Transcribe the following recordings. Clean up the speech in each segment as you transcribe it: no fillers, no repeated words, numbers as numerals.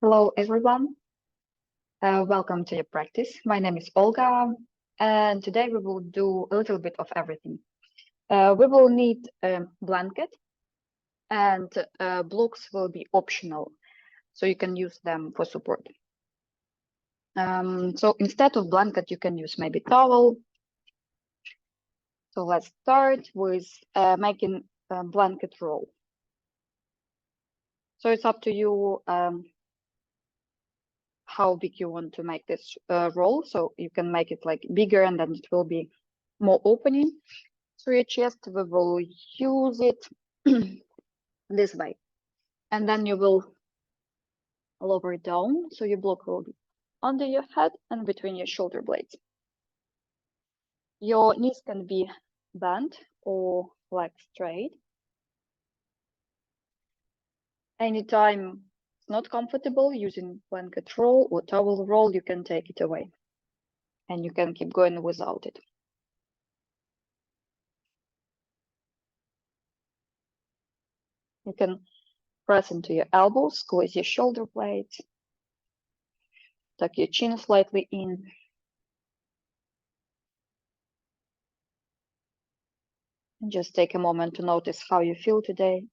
Hello, everyone. Welcome to your practice. My name is Olga, and today we will do a little bit of everything. We will need a blanket, and blocks will be optional, so you can use them for support. So instead of blanket, you can use maybe towel. So let's start with making a blanket roll. So it's up to you how big you want to make this roll. So you can make it like bigger, and then it will be more opening through your chest. We will use it this way, and then you will lower it down, so your block will be under your head and between your shoulder blades. Your knees can be bent or legs straight. Anytime it's not comfortable using blanket roll or towel roll, you can take it away, and you can keep going without it. You can press into your elbows, squeeze your shoulder blades, tuck your chin slightly in. And just take a moment to notice how you feel today.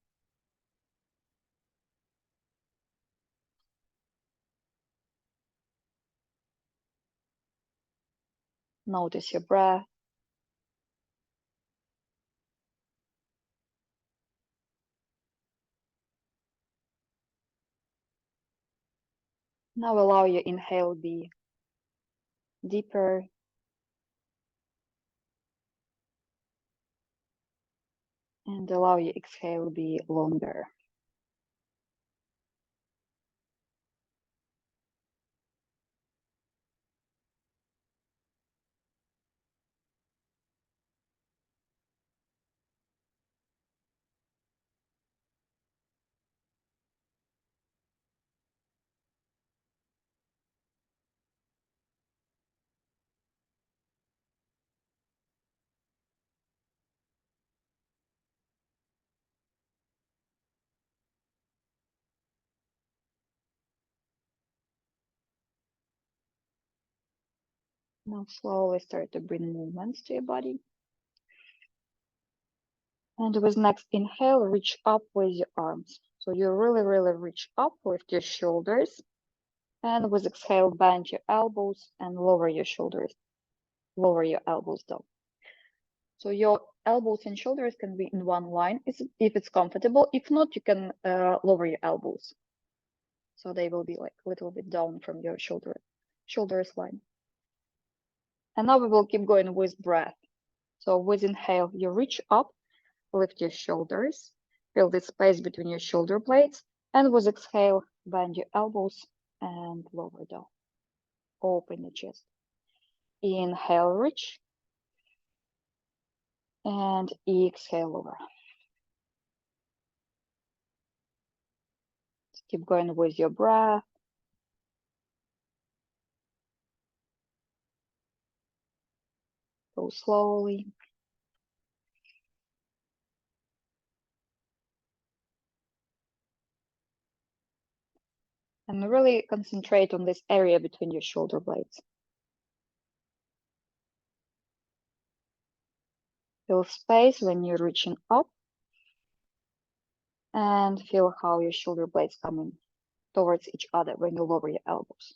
Notice your breath. Now allow your inhale be deeper. And allow your exhale be longer. Now slowly start to bring movements to your body. And with next inhale, reach up with your arms. So you really reach up, lift your shoulders. And with exhale, bend your elbows and lower your shoulders. Lower your elbows down. So your elbows and shoulders can be in one line if it's comfortable. If not, you can lower your elbows. So they will be like a little bit down from your shoulders line. And now we will keep going with breath. So with inhale, you reach up, lift your shoulders, feel the space between your shoulder blades. And with exhale, bend your elbows and lower down. Open your chest. Inhale, reach. And exhale, lower. Keep going with your breath. Go slowly. And really concentrate on this area between your shoulder blades. Feel space when you're reaching up. And feel how your shoulder blades coming towards each other when you lower your elbows.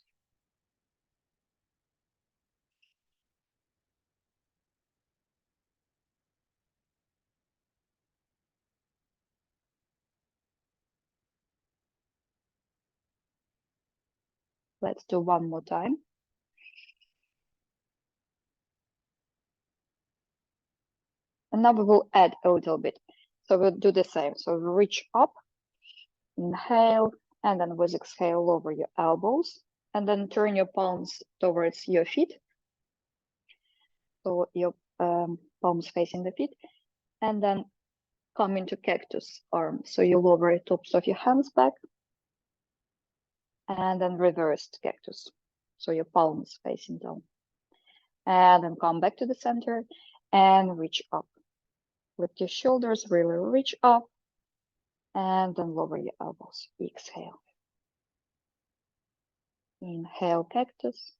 Let's do one more time. And now we will add a little bit. So we'll do the same. So we reach up, inhale, and then with exhale, lower your elbows, and then turn your palms towards your feet. So your palms facing the feet, and then come into cactus arm. So you lower the tops of your hands back, and then reversed cactus. So your palms facing down. And then come back to the center and reach up. Lift your shoulders, really reach up, and then lower your elbows. Exhale. Inhale, cactus.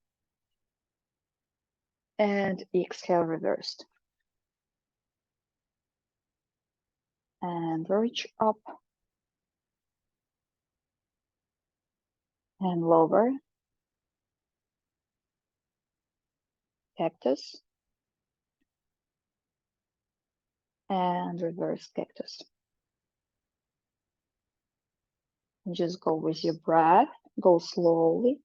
And exhale, reversed. And reach up. And lower. Cactus. And reverse cactus. And just go with your breath. Go slowly.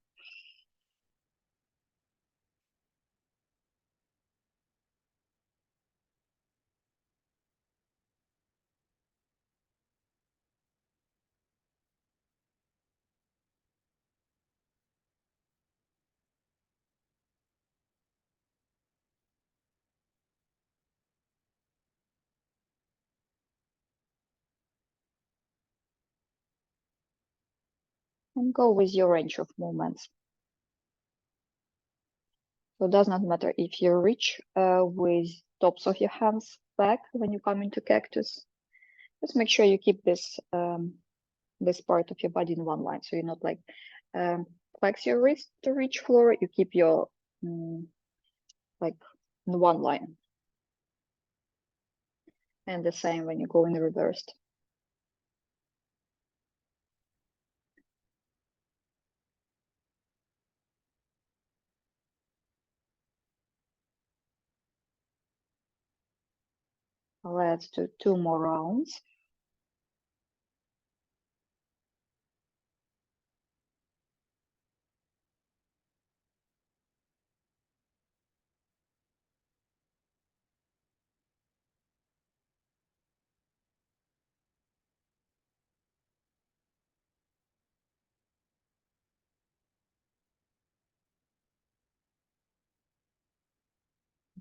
And go with your range of movements. So it does not matter if you reach with tops of your hands back when you come into cactus. Just make sure you keep this this part of your body in one line. So you're not like flex your wrist to reach floor. You keep your like in one line. And the same when you go in reversed. Let's do 2 more rounds.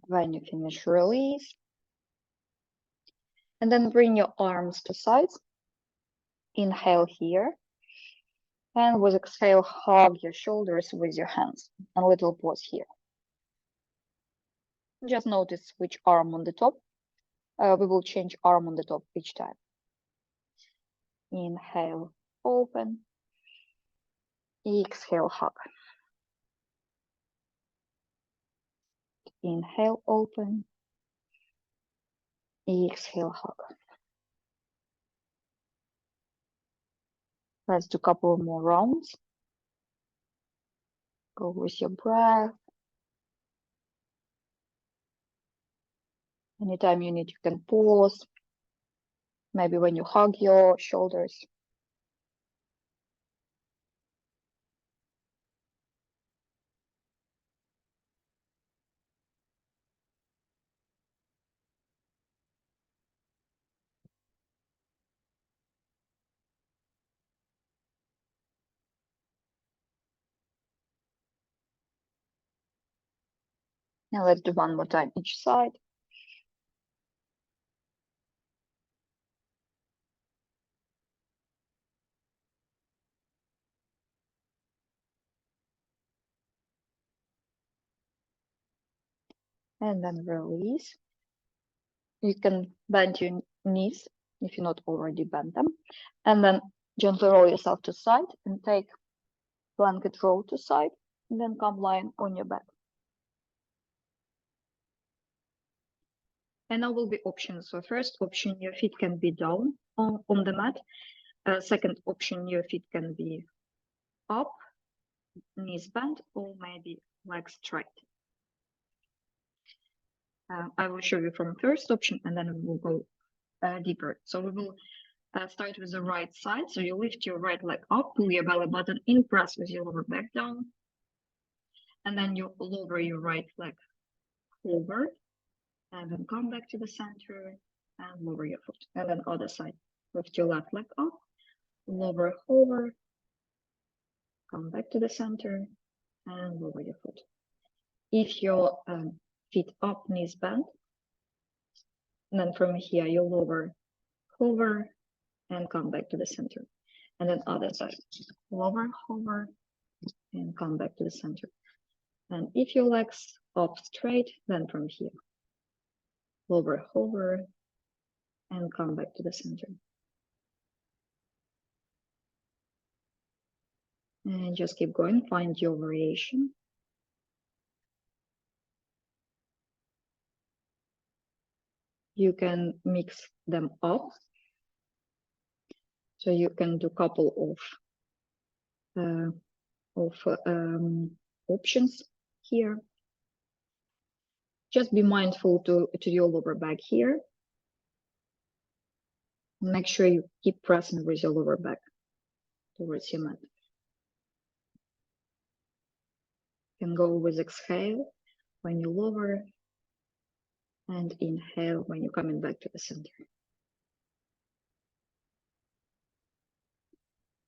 When you finish, release. And then bring your arms to sides. Inhale here. And with exhale, hug your shoulders with your hands. A little pause here. Just notice which arm on the top. We will change arm on the top each time. Inhale, open. Exhale, hug. Inhale, open. Exhale, hug. Let's do a couple more rounds. Go with your breath. Anytime you need, you can pause. Maybe when you hug your shoulders. Now let's do one more time each side. And then release. You can bend your knees if you're not already bent them. And then gently roll yourself to side and take blanket roll to side. And then come lying on your back. And now will be options. So first option, your feet can be down on the mat. Second option, your feet can be up, knees bent, or maybe legs straight. I will show you from first option and then we will go deeper. So we will start with the right side. So you lift your right leg up, pull your belly button in, press with your lower back down. And then you lower your right leg forward and then come back to the center and lower your foot. And then other side, lift your left leg up, lower, hover, come back to the center and lower your foot. If your feet up, knees bent, and then from here you lower, hover, and come back to the center. And then other side, lower, hover, and come back to the center. And if your legs up straight, then from here, lower, hover, and come back to the center. And just keep going, find your variation. You can mix them up. So you can do a couple of options here. Just be mindful to your lower back here. Make sure you keep pressing with your lower back towards your mat. You can go with exhale when you lower and inhale when you're coming back to the center.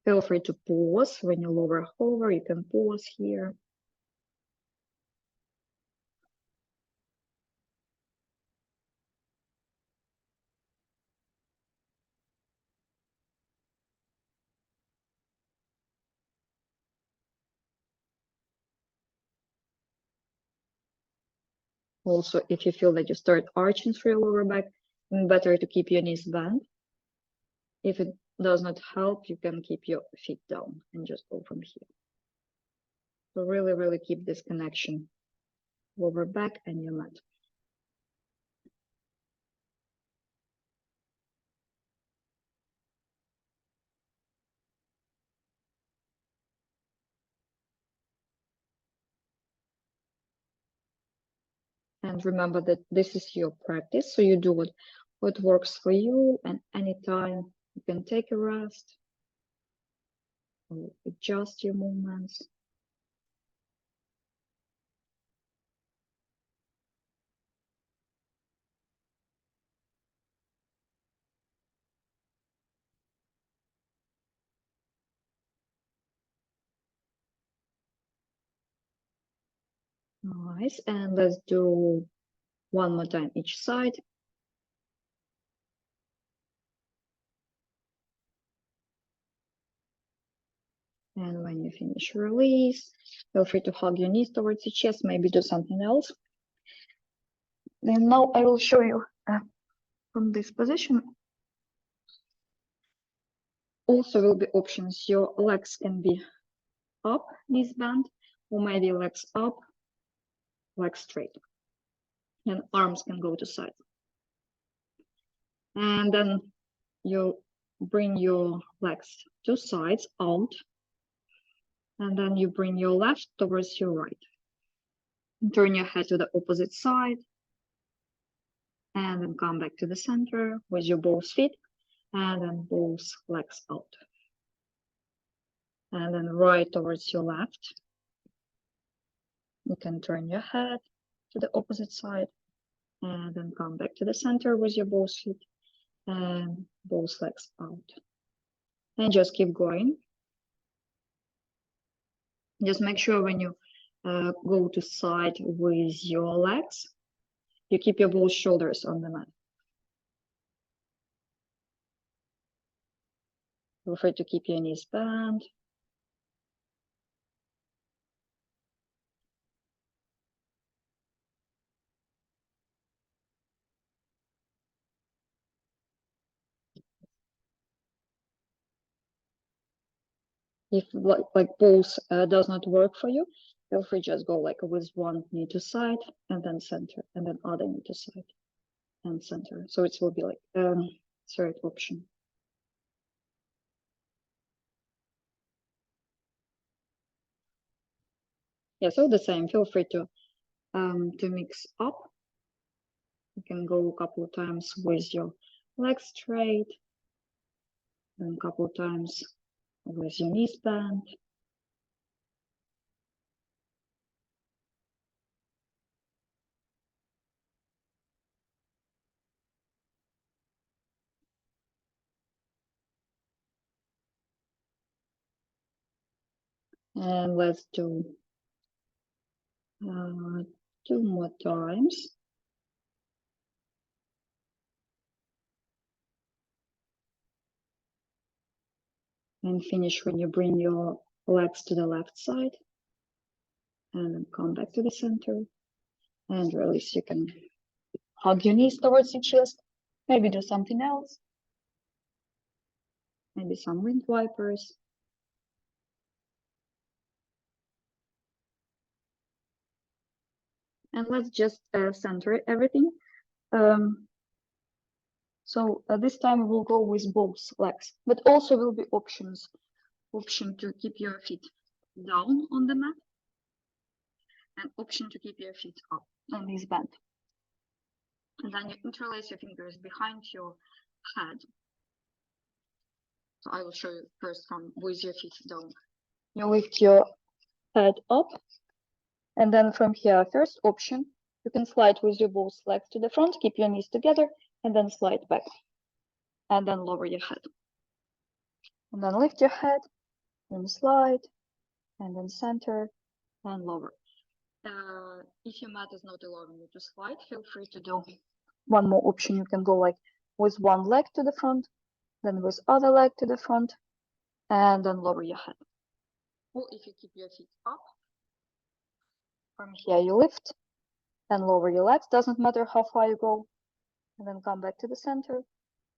Feel free to pause when you lower over. You can pause here. Also, if you feel that you start arching through your lower back, better to keep your knees bent. If it does not help, you can keep your feet down and just go from here. So really, really keep this connection, lower back and your mat. And remember that this is your practice, so you do what works for you, and anytime you can take a rest or adjust your movements. Nice, and let's do one more time each side. And when you finish, release. Feel free to hug your knees towards your chest, maybe do something else. And now I will show you from this position. Also will be options. Your legs can be up, knees bent, or maybe legs up, legs straight. And arms can go to side. And then you bring your legs to sides out, and then you bring your left towards your right. And turn your head to the opposite side, and then come back to the center with your both feet, and then both legs out. And then right towards your left. You can turn your head to the opposite side, and then come back to the center with your both feet and both legs out. And just keep going. Just make sure when you go to side with your legs, you keep your both shoulders on the mat. Feel free to keep your knees bent. If like both does not work for you, feel free just go like with one knee to side and then center, and then other knee to side and center. So it will be like third option. Yeah, so the same. Feel free to mix up. You can go a couple of times with your legs straight, then a couple of times with your knees bent. And let's do 2 more times. And finish when you bring your legs to the left side. And then come back to the center. And release. You can hug your knees towards your chest. Maybe do something else. Maybe some wind wipers. And let's just center everything. So this time we'll go with both legs, but also will be option to keep your feet down on the mat, and option to keep your feet up on this band. And then you interlace your fingers behind your head. So I will show you first from with your feet down. You lift your head up, and then from here, first option, you can slide with your both legs to the front, keep your knees together, and then slide back. And then lower your head. And then lift your head, and slide, and then center, and lower. If your mat is not allowing you to slide, feel free to do one more option. You can go like with one leg to the front, then with other leg to the front, and then lower your head. Or if you keep your feet up, from here you lift and lower your legs. Doesn't matter how far you go. And then come back to the center,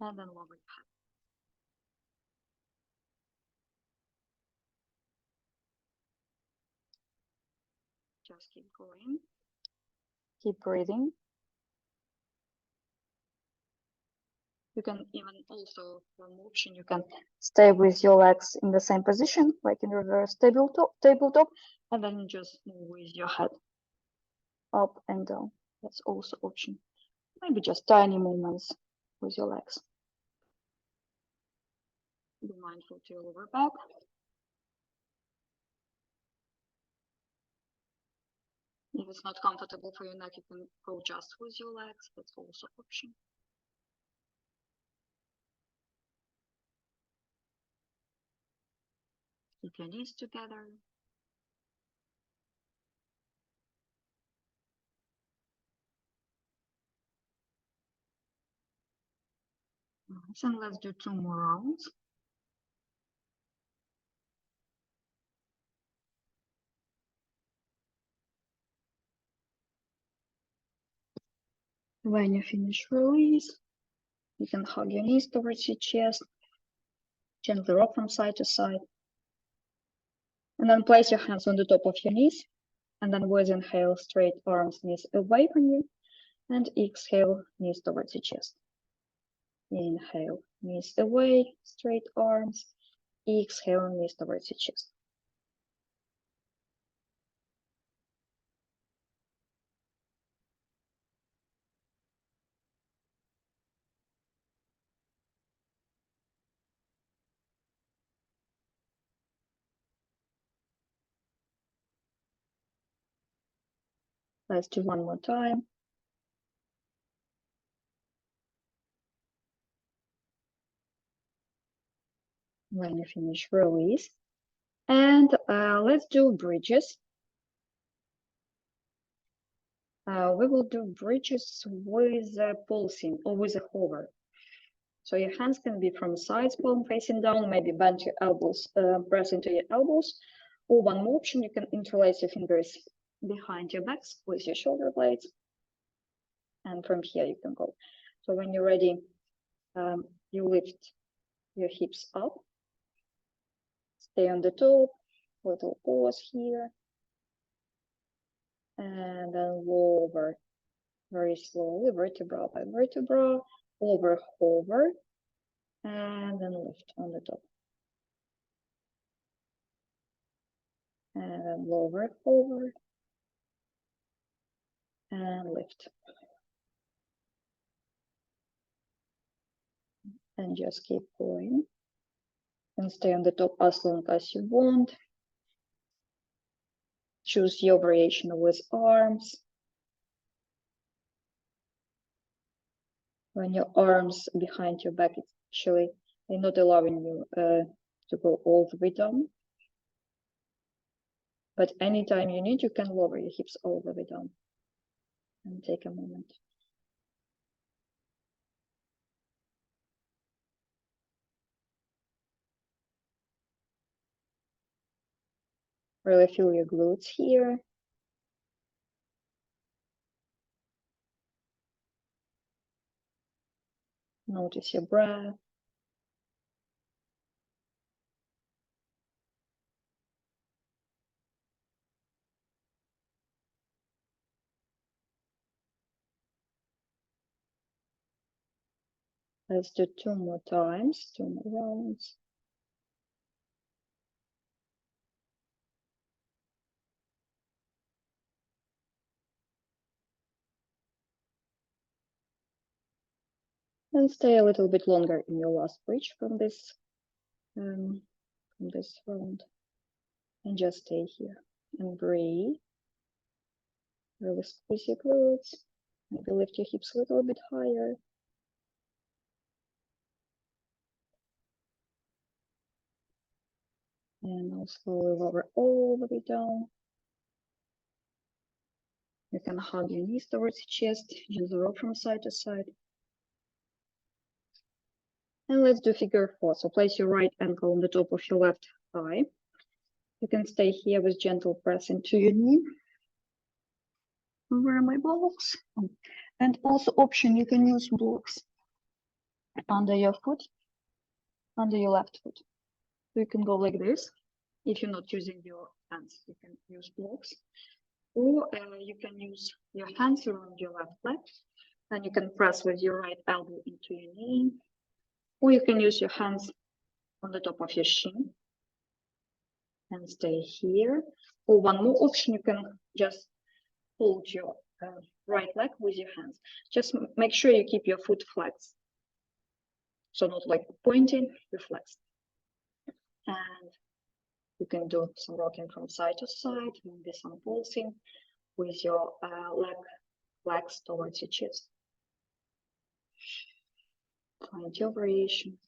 and then lower your head. Just keep going. Keep breathing. You can even also, one option, you can stay with your legs in the same position, like in reverse tabletop, and then just move with your head up and down. That's also option. Maybe just tiny movements with your legs. Be mindful to your lower back. If it's not comfortable for your neck, you can go just with your legs. That's also option. Keep your knees together. Nice, and let's do 2 more rounds. When you finish, release. You can hug your knees towards your chest. Gently rock from side to side. And then place your hands on the top of your knees. And then with inhale, straight arms, knees away from you. And exhale, knees towards your chest. Inhale, knees away, straight arms. Exhale, knees towards your chest. Let's do one more time. When you finish, release. And let's do bridges. We will do bridges with a pulsing or with a hover. So your hands can be from sides, palm facing down, maybe bend your elbows, press into your elbows. Or one more option, you can interlace your fingers behind your backs with your shoulder blades. And from here you can go. So when you're ready, you lift your hips up. Stay on the top, little pause here. And then lower very slowly, vertebra by vertebra, over, hover, and then lift on the top. And then lower, hover, and lift. And just keep going. And stay on the top as long as you want. Choose your variation with arms. When your arms behind your back, it's actually they're not allowing you to go all the way down. But anytime you need, you can lower your hips all the way down. And take a moment. Really feel your glutes here. Notice your breath. Let's do 2 more times, 2 more rounds. And stay a little bit longer in your last bridge from this round. And just stay here and breathe. Really squeeze your glutes. Maybe lift your hips a little bit higher. And now slowly lower all the way down. You can hug your knees towards your chest, just rock from side to side. And let's do figure 4. So place your right ankle on the top of your left thigh. You can stay here with gentle press into your knee. Where are my blocks? And also option, you can use blocks under your foot, under your left foot. So you can go like this. If you're not using your hands, you can use blocks. Or you can use your hands around your left leg. And you can press with your right elbow into your knee. Or you can use your hands on the top of your shin and stay here. Or one more option, you can just hold your right leg with your hands. Just make sure you keep your foot flexed. So not like pointing, you flex. And you can do some rocking from side to side, maybe some pulsing with your legs towards your chest. Find your variation.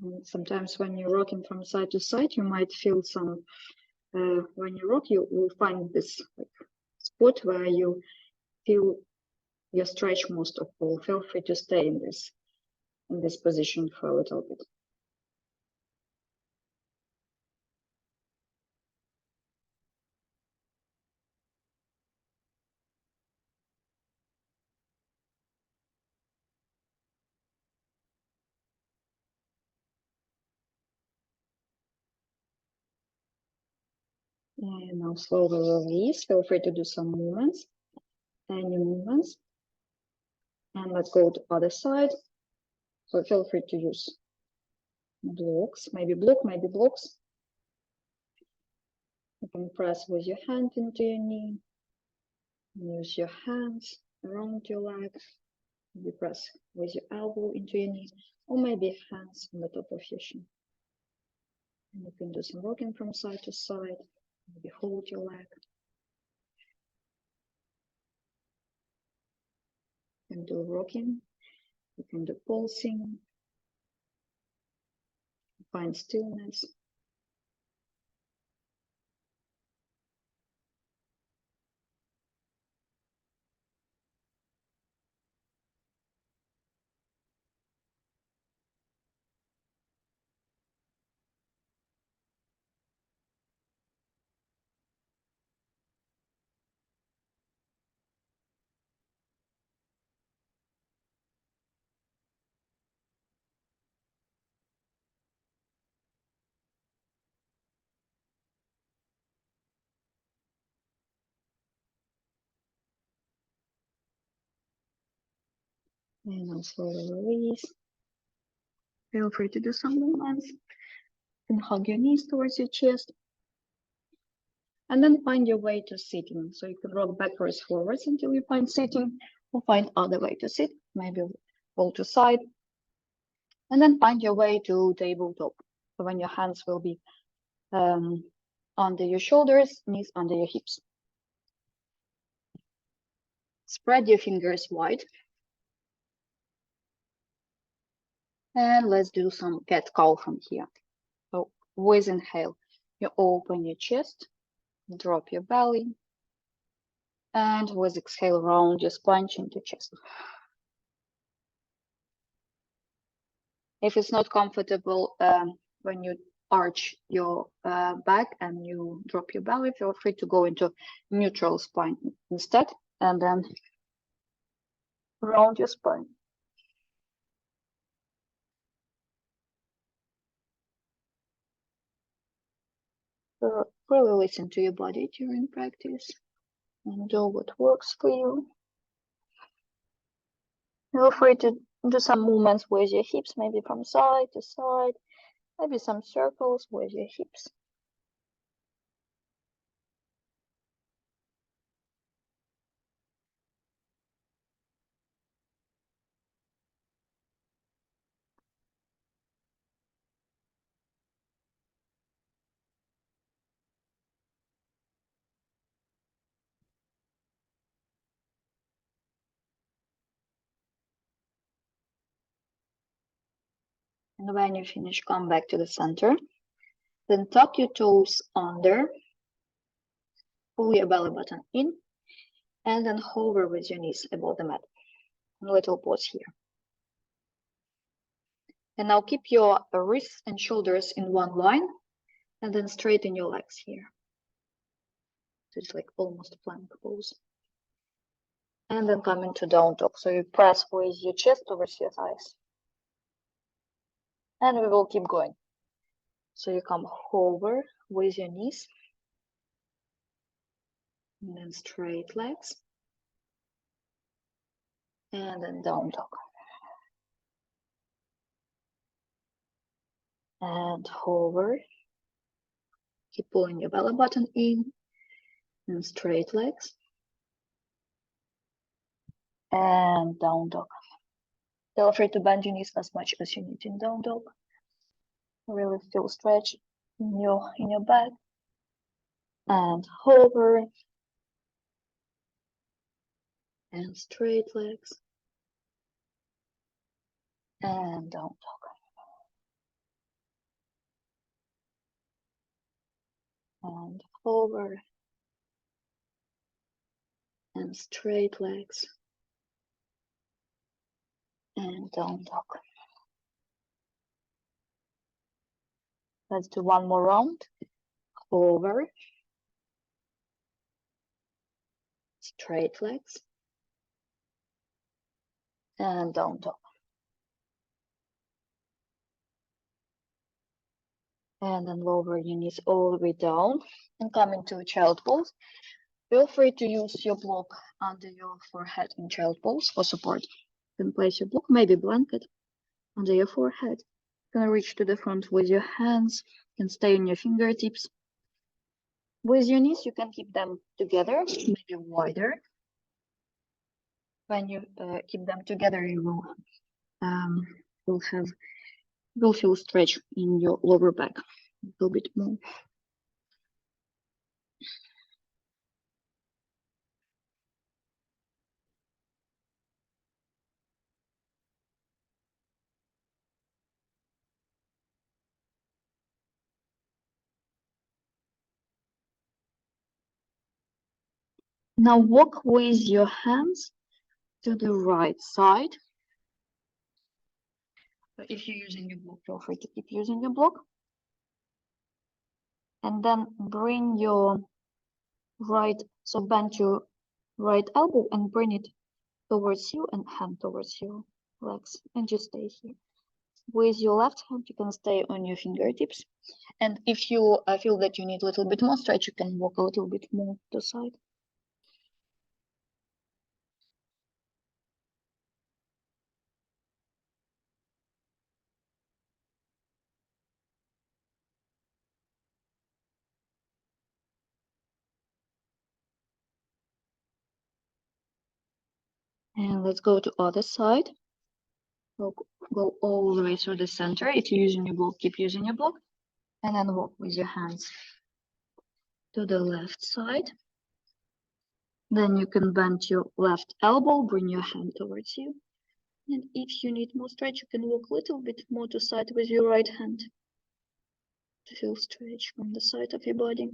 And sometimes when you're rocking from side to side, you might feel some, when you rock, you will find this like, spot where you feel you stretch most of all. Feel free to stay in this position for a little bit. And now slowly release. Feel free to do some movements, any movements. And let's go to other side. So feel free to use blocks, maybe blocks. You can press with your hand into your knee. Use your hands around your leg. Maybe press with your elbow into your knee, or maybe hands on the top of your shin. And you can do some rocking from side to side. Maybe hold your leg. You can do rocking. You can do pulsing. Find stillness. And now slowly release. Feel free to do some movements. You can hug your knees towards your chest. And then find your way to sitting. So you can rock backwards, forwards until you find sitting, or find other way to sit, maybe roll to side. And then find your way to tabletop. So when your hands will be under your shoulders, knees under your hips. Spread your fingers wide. And let's do some cat-cow from here. So with inhale, you open your chest, drop your belly, and with exhale, round your spine into chest. If it's not comfortable when you arch your back and you drop your belly, feel free to go into neutral spine instead, and then around your spine. So really listen to your body during practice and do what works for you. Feel free to do some movements with your hips, maybe from side to side, maybe some circles with your hips. And when you finish, come back to the center. Then tuck your toes under, pull your belly button in, and then hover with your knees above the mat. A little pause here. And now keep your wrists and shoulders in one line, and then straighten your legs here. So it's like almost plank pose. And then come into down dog. So you press with your chest towards your thighs. And we will keep going. So you come hover with your knees, and then straight legs, and then down dog. And hover. Keep pulling your belly button in, and straight legs, and down dog. Feel free to bend your knees as much as you need in down dog. Really feel stretch in your back. And hover, and straight legs, and down dog. And hover, and straight legs, and down dog. Let's do one more round. Hover, straight legs, and down dog. And then lower your knees all the way down and come into a child pose. Feel free to use your block under your forehead in child pose for support. You can place your block, maybe blanket, under your forehead. You can reach to the front with your hands. You can stay on your fingertips. With your knees, you can keep them together, maybe wider. When you keep them together, you will feel stretch in your lower back a little bit more. Now walk with your hands to the right side. If you're using your block, feel free to keep using your block. And then bring your so bend your right elbow and bring it towards you and hand towards your legs and just stay here. With your left hand, you can stay on your fingertips. And if you feel that you need a little bit more stretch, you can walk a little bit more to the side. And let's go to other side. We'll go all the way through the center. If you're using your block, keep using your block. And then walk with your hands to the left side. Then you can bend your left elbow, bring your hand towards you. And if you need more stretch, you can walk a little bit more to side with your right hand to feel stretch from the side of your body.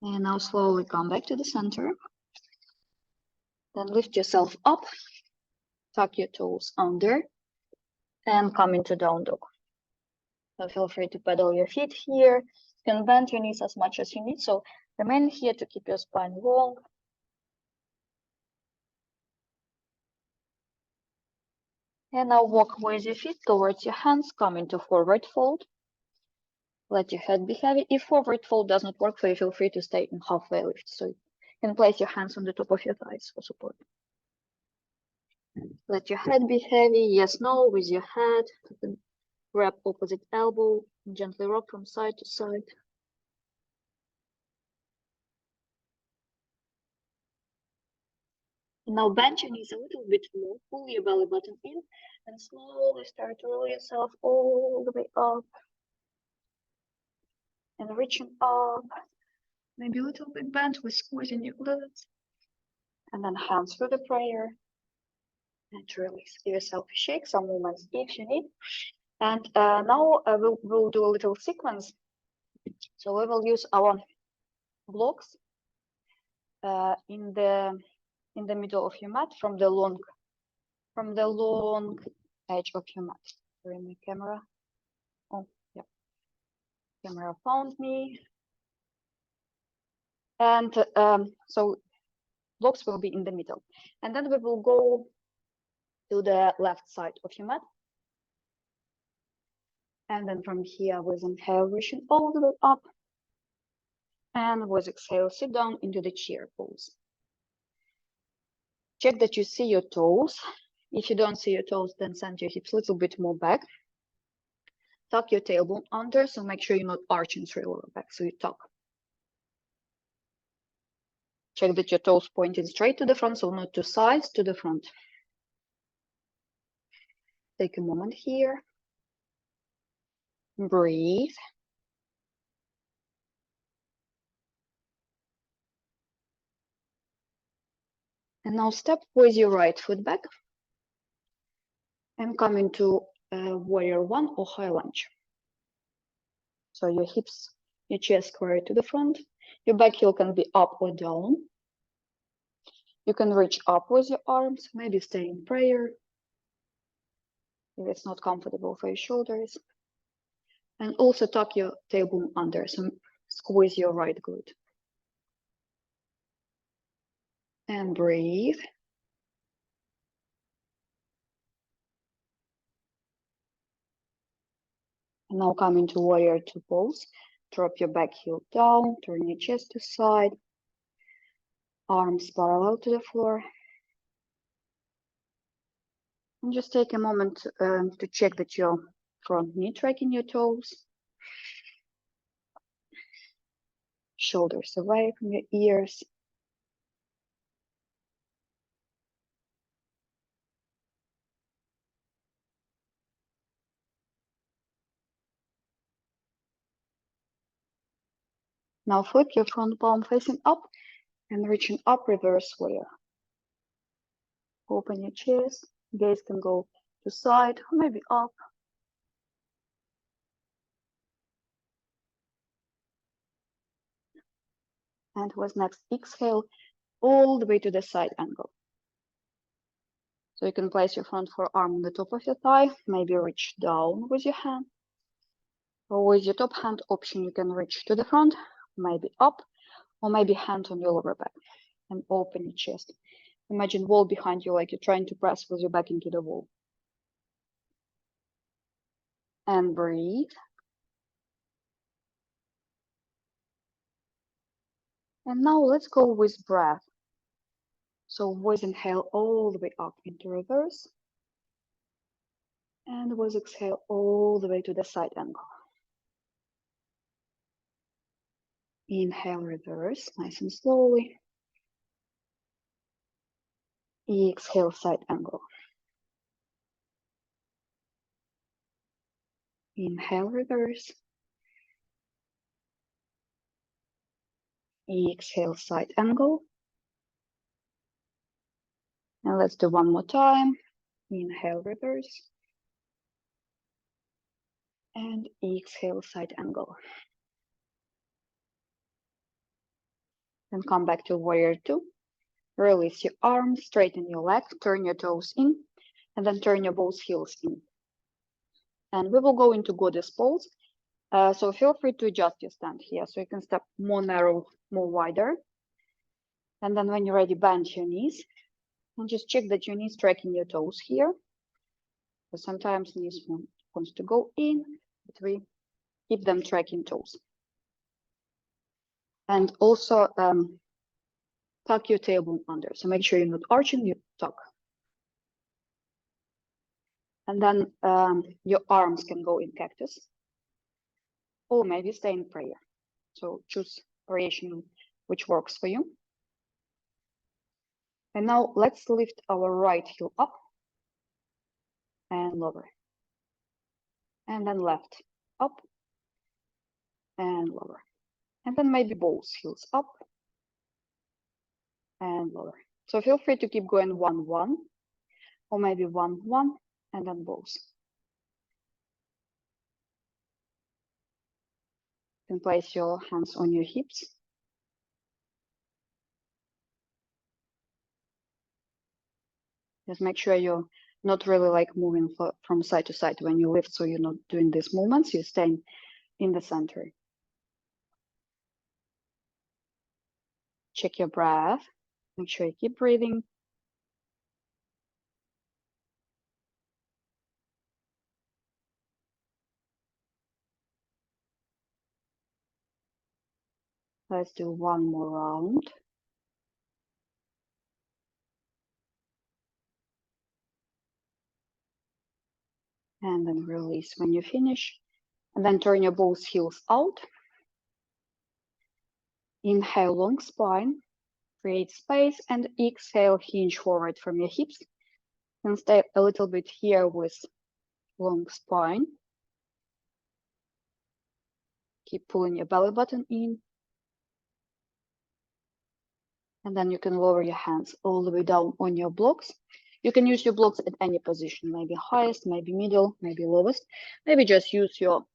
And now slowly come back to the center. Then lift yourself up, tuck your toes under, and come into down dog. So feel free to pedal your feet here. You can bend your knees as much as you need. So remain here to keep your spine long. And now walk with your feet towards your hands, come into forward fold. Let your head be heavy. If forward fold does not work for you, feel free to stay in halfway lift. So you can place your hands on the top of your thighs for support. Let your head be heavy. Yes, no, with your head. Grab opposite elbow. Gently rock from side to side. Now bend your knees a little bit more. Pull your belly button in. And slowly start to roll yourself all the way up. And reaching up. Maybe a little bit bent with squeezing your glutes. And then hands through the prayer. And release. Give yourself a shake, some movements if you need. And now we'll do a little sequence. So we will use our blocks in the middle of your mat from the long edge of your mat. Sorry, my camera. Oh, yeah. Camera found me. And so blocks will be in the middle. And then we will go to the left side of your mat. And then from here, with inhale, reaching all the way up. And with exhale, sit down into the chair pose. Check that you see your toes. If you don't see your toes, then send your hips a little bit more back. Tuck your tailbone under, so make sure you're not arching through your lower back, so you tuck. Check that your toes pointing straight to the front, so not to sides, to the front. Take a moment here. Breathe. And now step with your right foot back and come into warrior one or high lunge. So your hips, your chest square to the front. Your back heel can be up or down. You can reach up with your arms, maybe stay in prayer if it's not comfortable for your shoulders. And also tuck your tailbone under, so squeeze your right glute. And breathe. And now come into warrior two pose. Drop your back heel down, turn your chest to side. Arms parallel to the floor. And just take a moment to check that your front knee tracking your toes. Shoulders away from your ears. Now flip your front palm facing up and reaching up, reverse warrior. Open your chest, gaze can go to side, or maybe up. And with next exhale, all the way to the side angle. So you can place your front forearm on the top of your thigh, maybe reach down with your hand. Or with your top hand option, you can reach to the front, maybe up, or maybe hand on your lower back and open your chest. Imagine wall behind you like you're trying to press with your back into the wall. And breathe. And now let's go with breath. So with inhale all the way up into reverse. And with exhale all the way to the side angle. Inhale, reverse, nice and slowly. Exhale, side angle. Inhale, reverse. Exhale, side angle. And let's do one more time. Inhale, reverse. And exhale, side angle. Then come back to warrior 2. Release your arms, straighten your leg, turn your toes in, and then turn your both heels in. And we will go into goddess pose. So feel free to adjust your stand here. So you can step more narrow, more wider. And then when you're ready, bend your knees. And just check that your knees tracking your toes here. So sometimes knees wants to go in, but we keep them tracking toes. And also tuck your tailbone under. So make sure you're not arching, you tuck. And then your arms can go in cactus, or maybe stay in prayer. So choose variation which works for you. And now let's lift our right heel up and lower. And then left up and lower. And then maybe both heels up and lower. So feel free to keep going 1, 1, or maybe 1, 1, and then both. You can place your hands on your hips. Just make sure you're not really like moving from side to side when you lift, so you're not doing these movements, you're staying in the center. Check your breath. Make sure you keep breathing. Let's do one more round. And then release when you finish. And then turn your both heels out. Inhale, long spine. Create space, and exhale, hinge forward from your hips. And stay a little bit here with long spine. Keep pulling your belly button in. And then you can lower your hands all the way down on your blocks. You can use your blocks at any position, maybe highest, maybe middle, maybe lowest. Maybe just use your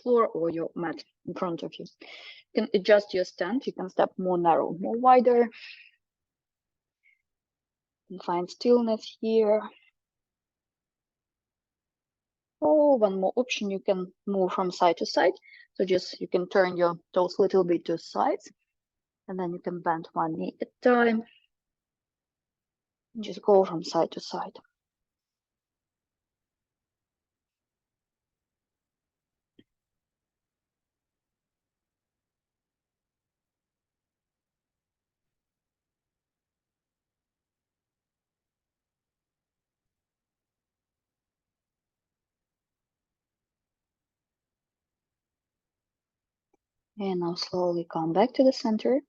floor or your mat in front of you. You can adjust your stand. You can step more narrow, more wider. You can find stillness here. Or one more option, you can move from side to side. So just you can turn your toes a little bit to sides, and then you can bend one knee at a time. And just go from side to side. And now slowly come back to the center.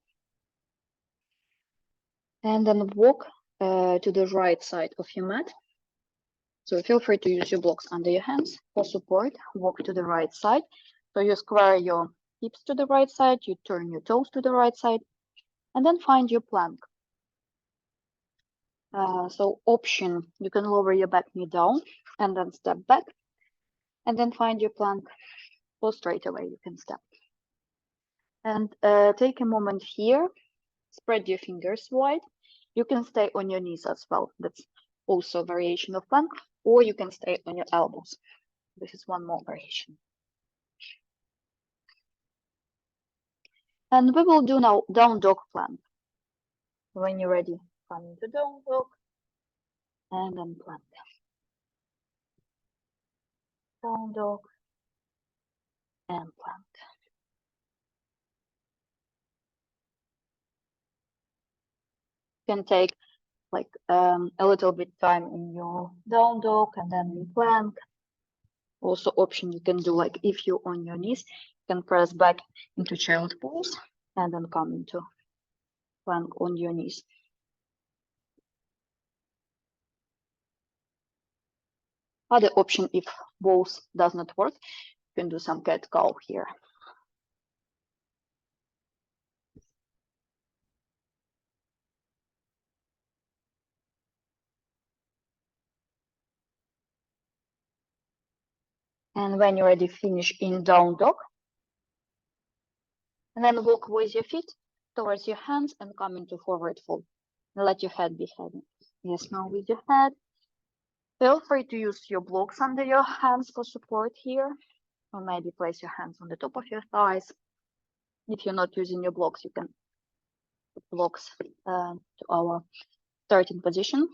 And then walk to the right side of your mat. So feel free to use your blocks under your hands for support. Walk to the right side. So you square your hips to the right side, you turn your toes to the right side, and then find your plank. So option, you can lower your back knee down and then step back, and then find your plank, or straight away you can step. And take a moment here, spread your fingers wide. You can stay on your knees as well. That's also a variation of plank, or you can stay on your elbows. This is one more variation. And we will do now down dog plank. When you're ready, come into down dog and then plank. Down dog and plank. You can take like a little bit time in your down dog and then in plank. Also option, you can do like if you're on your knees, you can press back into child pose and then come into plank on your knees. Other option, if both does not work, you can do some cat cow here. And when you're ready, finish in down dog. And then walk with your feet towards your hands and come into forward fold. Let your head be heavy. Yes, now with your head. Feel free to use your blocks under your hands for support here, or maybe place your hands on the top of your thighs. If you're not using your blocks, you can put blocks to our starting position.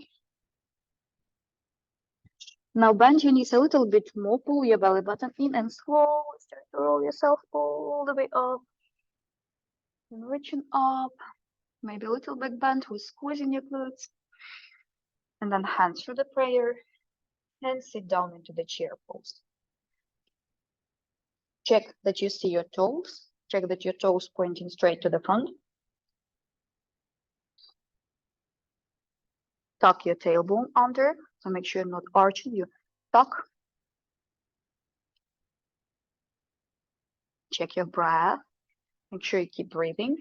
Now bend your knees a little bit more, pull your belly button in and slowly start to roll yourself all the way up. And reaching up, maybe a little back bend with squeezing your glutes. And then hands through the prayer and sit down into the chair pose. Check that you see your toes. Check that your toes pointing straight to the front. Tuck your tailbone under, so make sure you're not arching. You tuck. Check your breath. Make sure you keep breathing.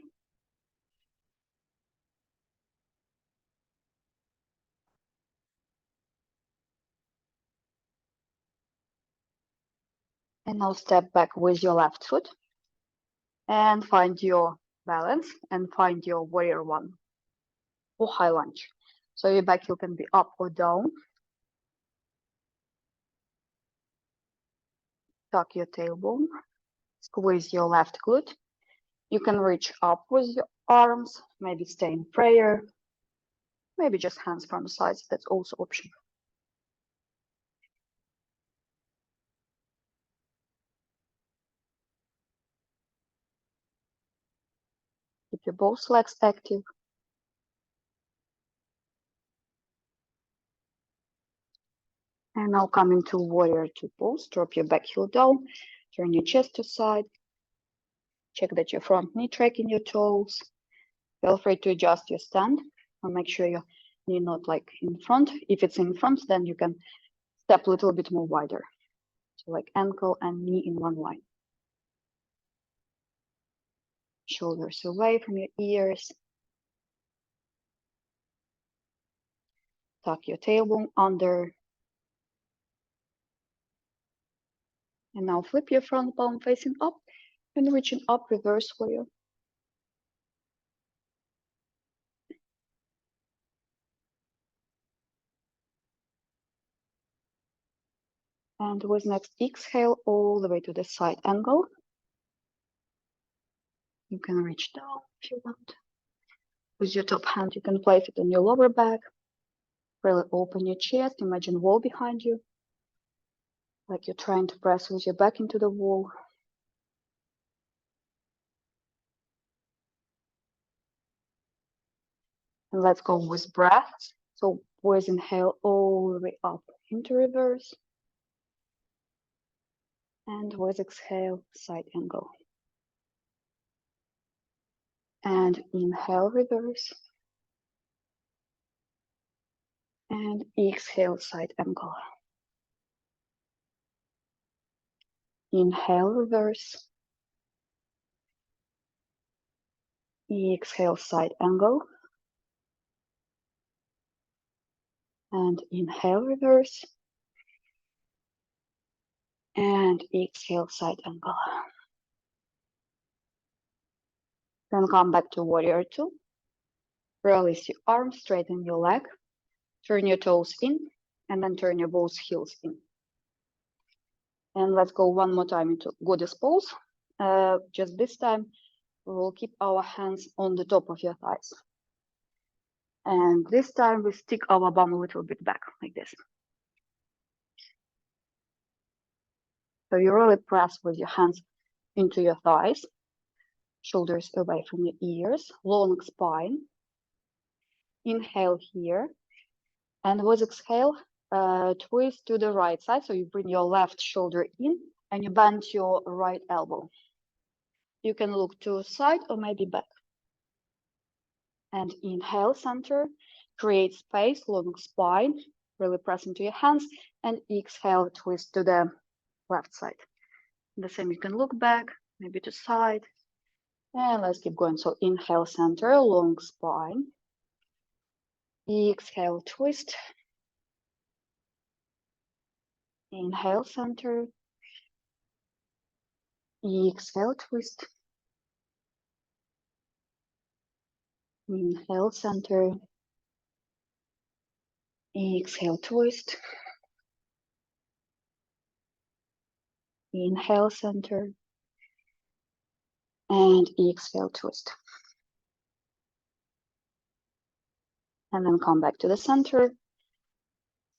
And now step back with your left foot and find your balance and find your warrior one or high lunge. So your back heel can be up or down. Tuck your tailbone. Squeeze your left glute. You can reach up with your arms, maybe stay in prayer, maybe just hands from the sides. That's also option. Keep your both legs active. And now come into warrior two pose. Drop your back heel down. Turn your chest to side. Check that your front knee tracking your toes. Feel free to adjust your stand and make sure your knee not like in front. If it's in front, then you can step a little bit more wider. So like ankle and knee in one line. Shoulders away from your ears. Tuck your tailbone under. And now flip your front palm facing up and reaching up, reverse warrior. And with next exhale, all the way to the side angle. You can reach down if you want. With your top hand, you can place it on your lower back. Really open your chest. Imagine wall behind you. Like you're trying to press with your back into the wall. And let's go with breath. So with inhale all the way up into reverse. And with exhale, side angle. And inhale, reverse. And exhale, side angle. Inhale, reverse. Exhale, side angle. And inhale, reverse. And exhale, side angle. Then come back to warrior two. Release your arms, straighten your leg. Turn your toes in, and then turn your both heels in. And let's go one more time into goddess pose. Just this time, we will keep our hands on the top of your thighs. And this time we stick our bum a little bit back, like this. So you really press with your hands into your thighs, shoulders away from your ears, long spine. Inhale here. And with exhale, twist to the right side. So you bring your left shoulder in and you bend your right elbow. You can look to the side or maybe back. And inhale, center, create space, long spine, really press into your hands, and exhale, twist to the left side. The same, you can look back, maybe to side, and let's keep going. So inhale, center, long spine, exhale, twist, inhale, center, exhale, twist, Inhale, center. Exhale, twist. Inhale, center. And exhale, twist. And then come back to the center.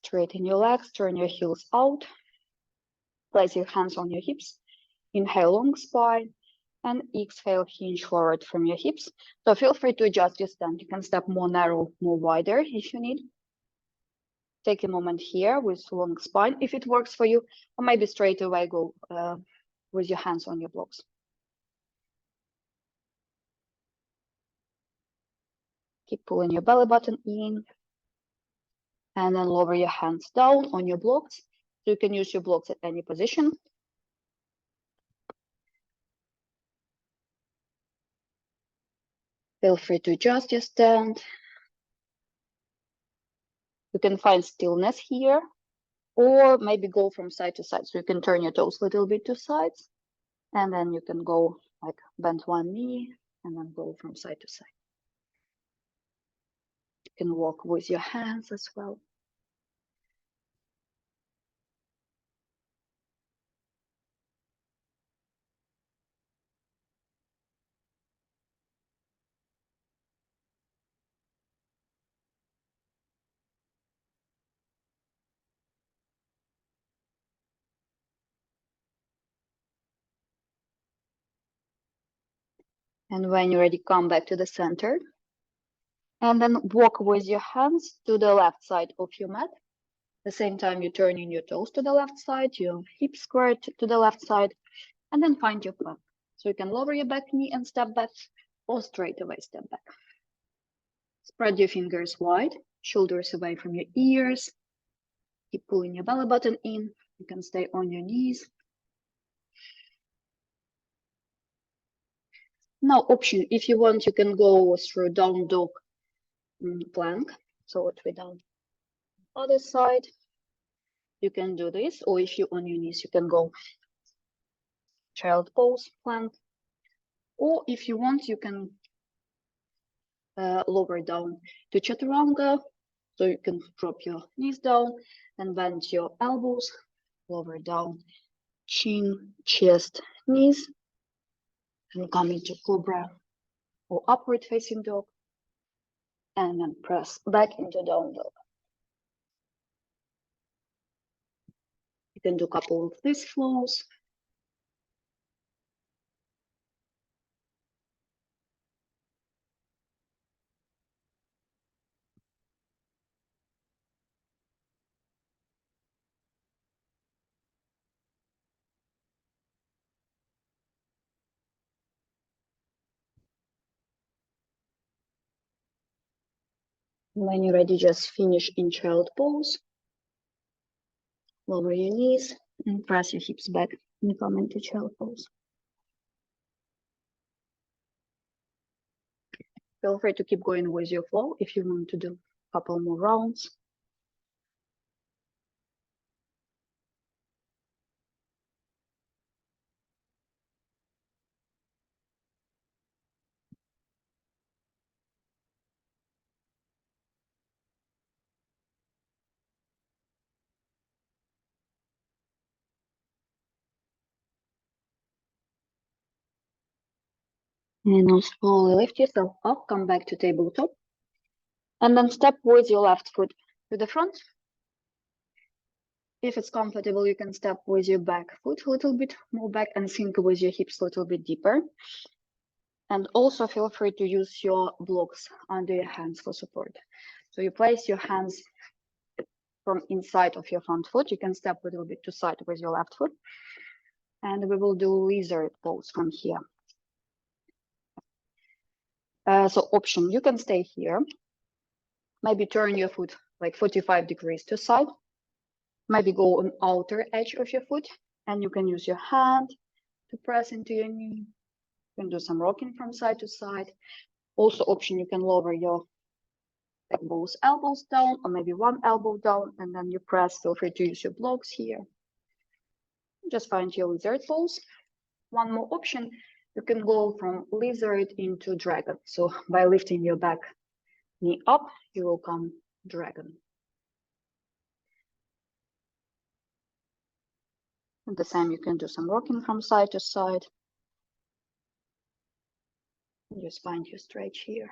Straighten your legs, turn your heels out. Place your hands on your hips. Inhale, long spine. And exhale, hinge forward from your hips. So feel free to adjust your stand. You can step more narrow, more wider if you need. Take a moment here with long spine if it works for you, or maybe straight away go with your hands on your blocks. Keep pulling your belly button in, and then lower your hands down on your blocks. So you can use your blocks at any position. Feel free to adjust your stand. You can find stillness here, or maybe go from side to side. So you can turn your toes a little bit to sides, and then you can go like bend one knee, and then go from side to side. You can walk with your hands as well. And when you're ready, come back to the center. And then walk with your hands to the left side of your mat. At the same time, you're turning your toes to the left side, your hips squared to the left side, and then find your plank. So you can lower your back knee and step back, or straight away step back. Spread your fingers wide, shoulders away from your ears. Keep pulling your belly button in. You can stay on your knees. Now, option, if you want, you can go through down dog plank. So what we done. Other side, you can do this, or if you're on your knees, you can go child pose plank. Or if you want, you can lower down to chaturanga. So you can drop your knees down and bend your elbows, lower down, chin, chest, knees, and come into cobra or upward facing dog, and then press back into down dog. You can do a couple of these flows. When you're ready, just finish in child pose. Lower your knees and press your hips back and come into child pose. Feel free to keep going with your flow if you want to do a couple more rounds. And now slowly lift yourself up, come back to tabletop. And then step with your left foot to the front. If it's comfortable, you can step with your back foot a little bit more back and sink with your hips a little bit deeper. And also feel free to use your blocks under your hands for support. So you place your hands from inside of your front foot. You can step a little bit to side with your left foot. And we will do lizard pose from here. So option, you can stay here. Maybe turn your foot like 45 degrees to side. Maybe go on outer edge of your foot, and you can use your hand to press into your knee. You can do some rocking from side to side. Also option, you can lower your both elbows down, or maybe one elbow down, and then you press. Feel free to use your blocks here. Just find your lizard pose. One more option, You can go from lizard into dragon. So by lifting your back knee up, you will come dragon. At the same, you can do some rocking from side to side. Just find your stretch here.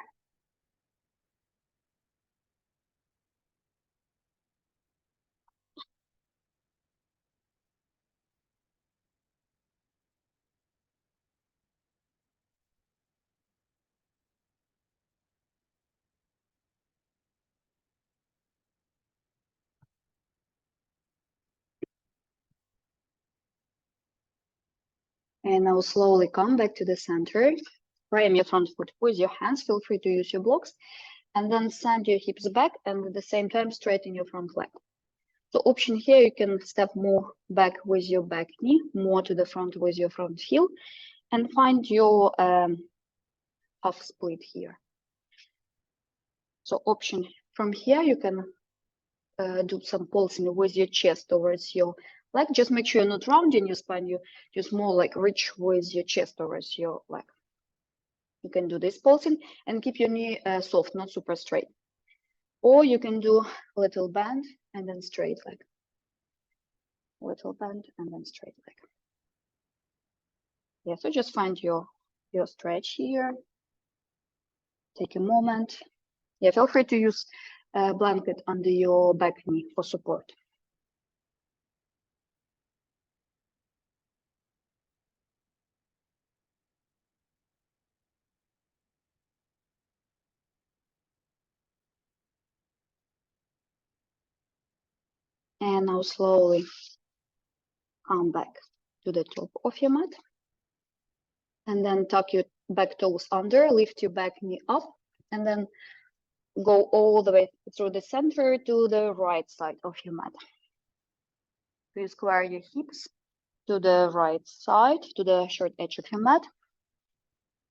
And now slowly come back to the center. Frame your front foot with your hands. Feel free to use your blocks. And then send your hips back and at the same time straighten your front leg. So option here, you can step more back with your back knee, more to the front with your front heel, and find your half split here. So option from here, you can do some pulsing with your chest towards your leg. Just make sure you're not rounding your spine, you just more like reach with your chest towards your leg. You can do this pulsing and keep your knee soft, not super straight. Or you can do a little bend and then straight leg. Little bend and then straight leg. Yeah, so just find your stretch here. Take a moment. Yeah, feel free to use a blanket under your back knee for support. And now slowly come back to the top of your mat. And then tuck your back toes under, lift your back knee up, and then go all the way through the center to the right side of your mat. You square your hips to the right side, to the short edge of your mat.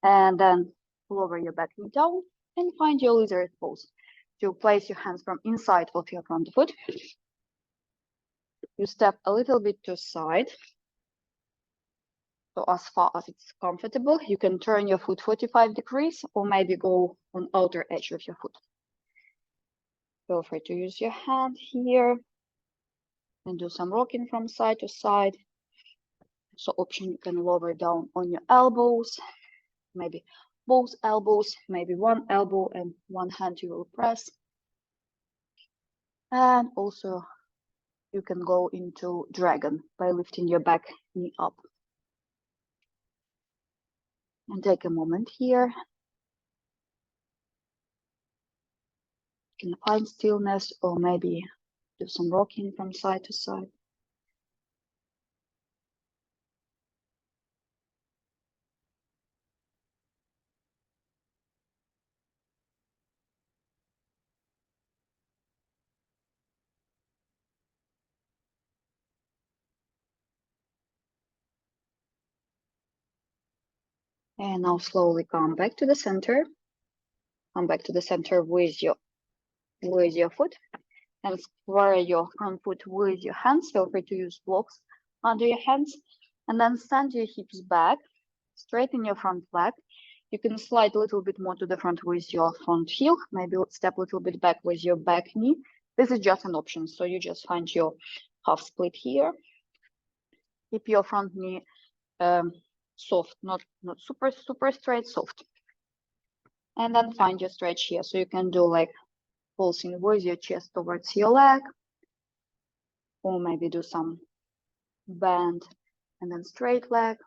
And then lower your back knee down and find your lizard pose. You place your hands from inside of your front foot. You step a little bit to side. So as far as it's comfortable, you can turn your foot 45 degrees or maybe go on outer edge of your foot. Feel free to use your hand here and do some rocking from side to side. So option, you can lower down on your elbows, maybe both elbows, maybe one elbow and one hand you will press. And also you can go into dragon by lifting your back knee up. And take a moment here. You can find stillness or maybe do some rocking from side to side. And now slowly come back to the center. Come back to the center with your foot and square your front foot with your hands. Feel free to use blocks under your hands. And then send your hips back, straighten your front leg. You can slide a little bit more to the front with your front heel. Maybe step a little bit back with your back knee. This is just an option. So you just find your half split here. Keep your front knee soft, not super straight, soft. And then find your stretch here. So you can do like pulsing with your chest towards your leg, or maybe do some bend and then straight leg.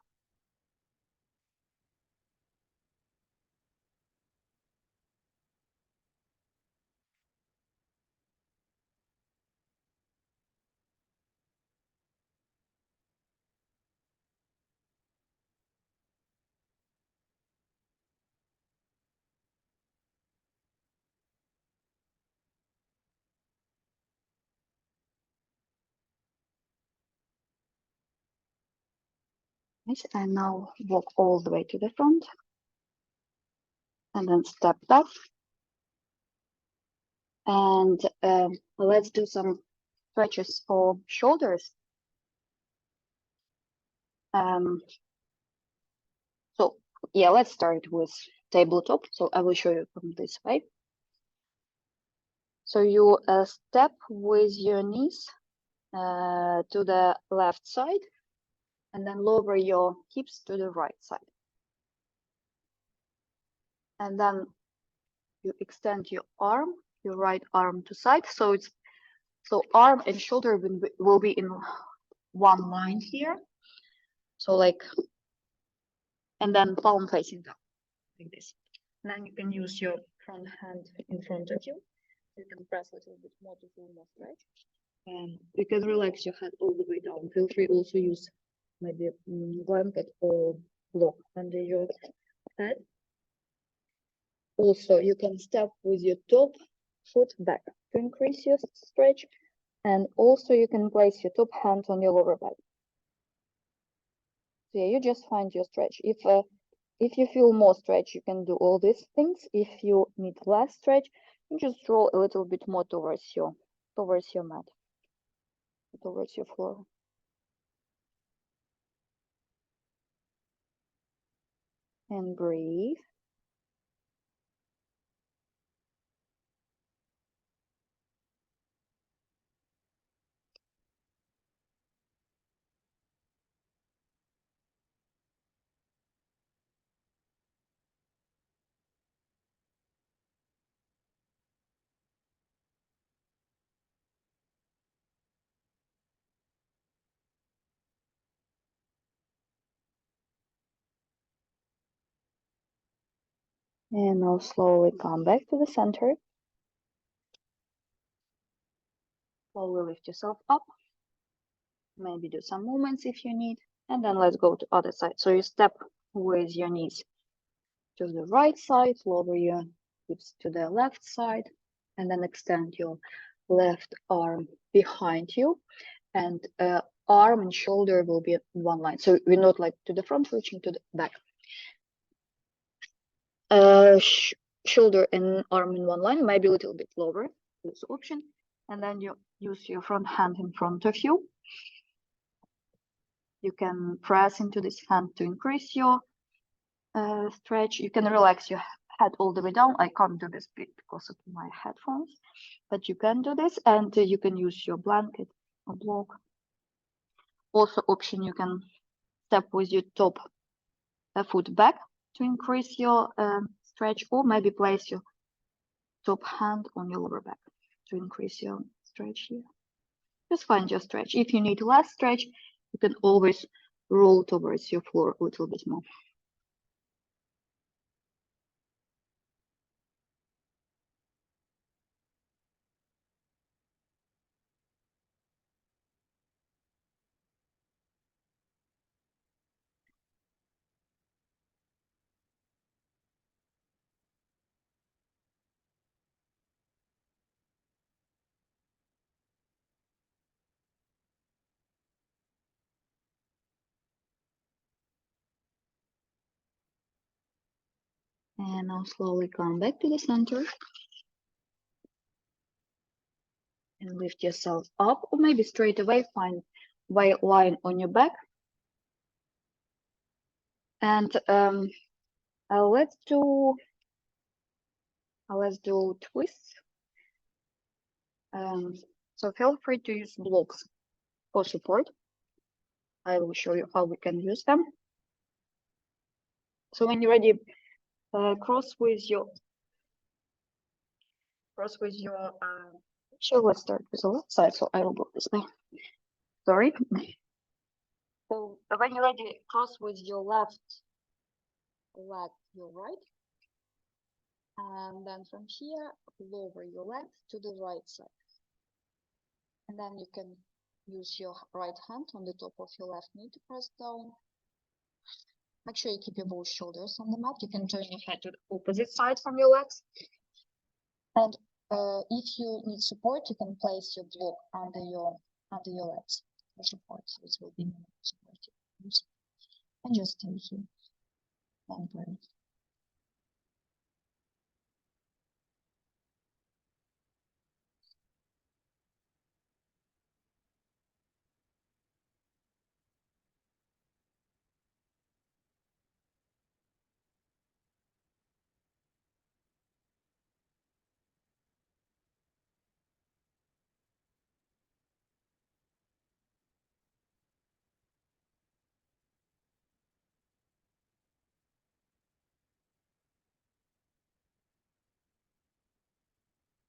Nice. And now walk all the way to the front. And then step back. And let's do some stretches for shoulders. So yeah, let's start with tabletop. So I will show you from this way. So you step with your knees to the left side and then lower your hips to the right side. And then you extend your arm, your right arm to side. So arm and shoulder will be in one line here. So like, and then palm facing down like this. And then you can use your front hand in front of you. You can press a little bit more to feel more stretch. And you can relax your head all the way down. Feel free also use maybe a blanket or block under your head. Also, you can step with your top foot back to increase your stretch. And also you can place your top hand on your lower back. So yeah, you just find your stretch. If you feel more stretch, you can do all these things. If you need less stretch, you just roll a little bit more towards your mat, towards your floor. And breathe. And now slowly come back to the center. Slowly lift yourself up. Maybe do some movements if you need. And then let's go to other side. So you step with your knees to the right side, lower your hips to the left side, and then extend your left arm behind you. And arm and shoulder will be in one line. So we're not like to the front, reaching to the back. Shoulder and arm in one line, maybe a little bit lower, this option. And then you use your front hand in front of you. You can press into this hand to increase your stretch. You can relax your head all the way down. I can't do this because of my headphones, but you can do this, and you can use your blanket or block. Also option, you can step with your top foot back to increase your stretch, or maybe place your top hand on your lower back to increase your stretch here. Just find your stretch. If you need less stretch, you can always roll towards your floor a little bit more. And now slowly come back to the center. And lift yourself up, or maybe straight away find white line on your back. And let's do twists. So feel free to use blocks for support. I will show you how we can use them. So when you're ready, cross with your so let's start with the left side. So I will go this way. Sorry. So when you're ready, cross with your left leg, your right. And then from here, lower your leg to the right side. And then you can use your right hand on the top of your left knee to press down. Make sure you keep your both shoulders on the mat. You can turn your head to the opposite side from your legs. And if you need support, you can place your block under your legs for support. So it will be more supportive. And just stay here and breathe.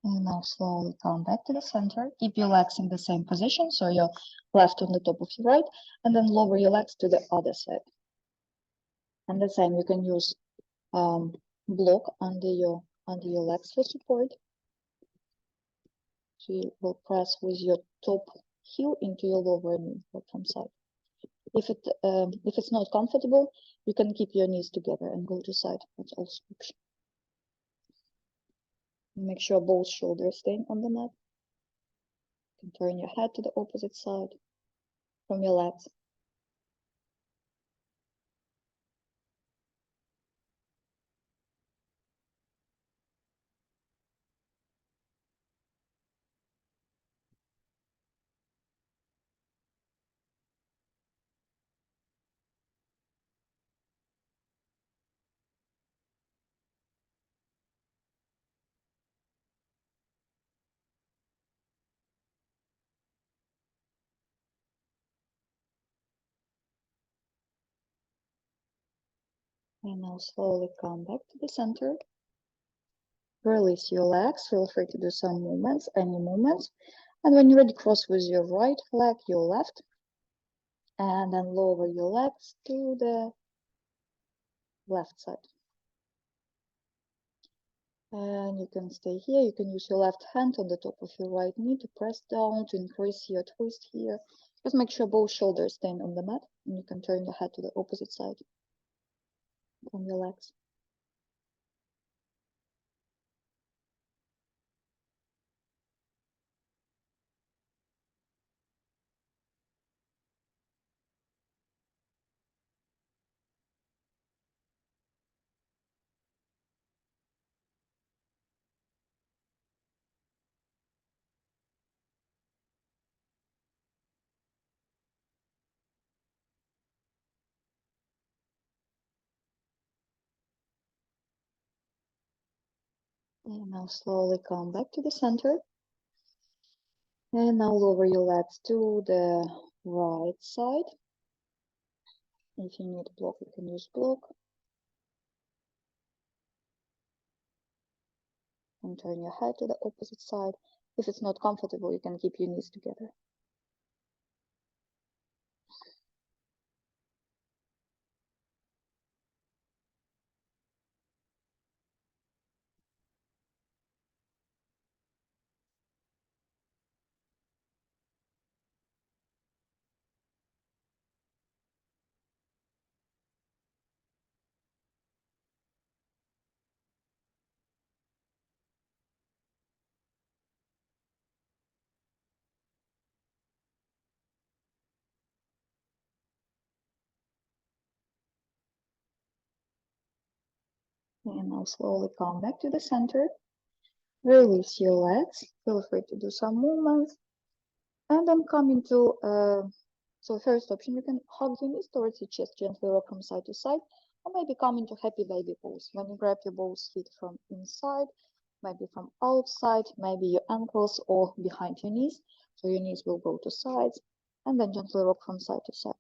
And now slowly come back to the center. Keep your legs in the same position, so your left on the top of your right, and then lower your legs to the other side. And the same, you can use block under your legs for support. So you will press with your top heel into your lower knee from side. If it's not comfortable, you can keep your knees together and go to side. That's also an option. Make sure both shoulders stay on the mat. You can turn your head to the opposite side from your legs. And now slowly come back to the center. Release your legs. Feel free to do some movements, any movements. And when you're ready, cross with your right leg, your left. And then lower your legs to the left side. And you can stay here. You can use your left hand on the top of your right knee to press down, to increase your twist here. Just make sure both shoulders stay on the mat. And you can turn your head to the opposite side from your legs. And now slowly come back to the center. And now lower your legs to the right side. If you need block, you can use block. And turn your head to the opposite side. If it's not comfortable, you can keep your knees together. And now slowly come back to the center. Release your legs. Feel free to do some movements. And then come into, so first option, you can hug your knees towards your chest, gently rock from side to side, or maybe come into happy baby pose. When you grab your both feet from inside, maybe from outside, maybe your ankles or behind your knees. So your knees will go to sides, and then gently rock from side to side.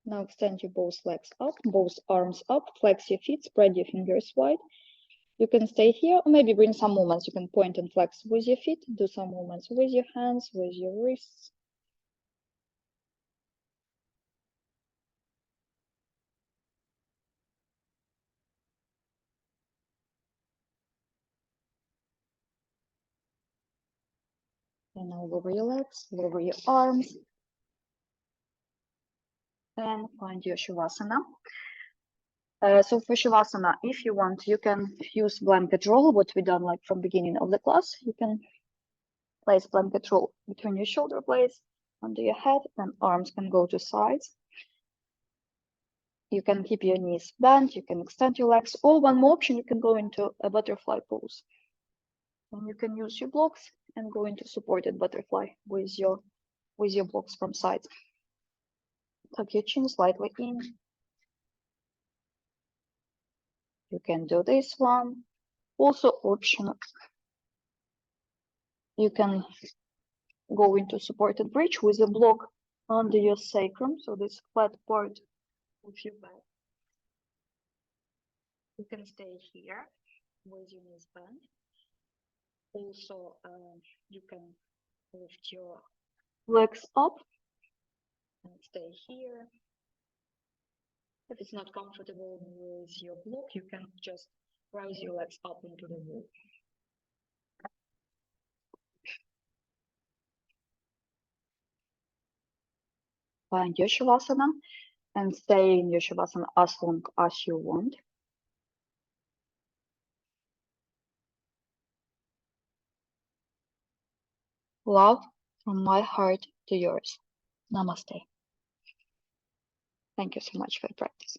Now extend your both legs up, both arms up, flex your feet, spread your fingers wide. You can stay here or maybe bring some movements. You can point and flex with your feet, do some movements with your hands, with your wrists. And now lower your legs, lower your arms. And find your Shavasana. So for Shavasana, if you want, you can use blanket roll, what we done like from beginning of the class. You can place blanket roll between your shoulder blades, under your head, and arms can go to sides. You can keep your knees bent, you can extend your legs, or one more option, you can go into a butterfly pose. And you can use your blocks and go into supported butterfly with your blocks from sides. Tuck your chin slightly in. You can do this one. Also optional. You can go into supported bridge with a block under your sacrum, so this flat part of your back. You can stay here with your knees bent. Also, you can lift your legs up and stay here. If it's not comfortable with your block, you can just raise your legs up into the wall. Find your Shavasana and stay in your Shavasana as long as you want. Love from my heart to yours. Namaste. Thank you so much for the practice.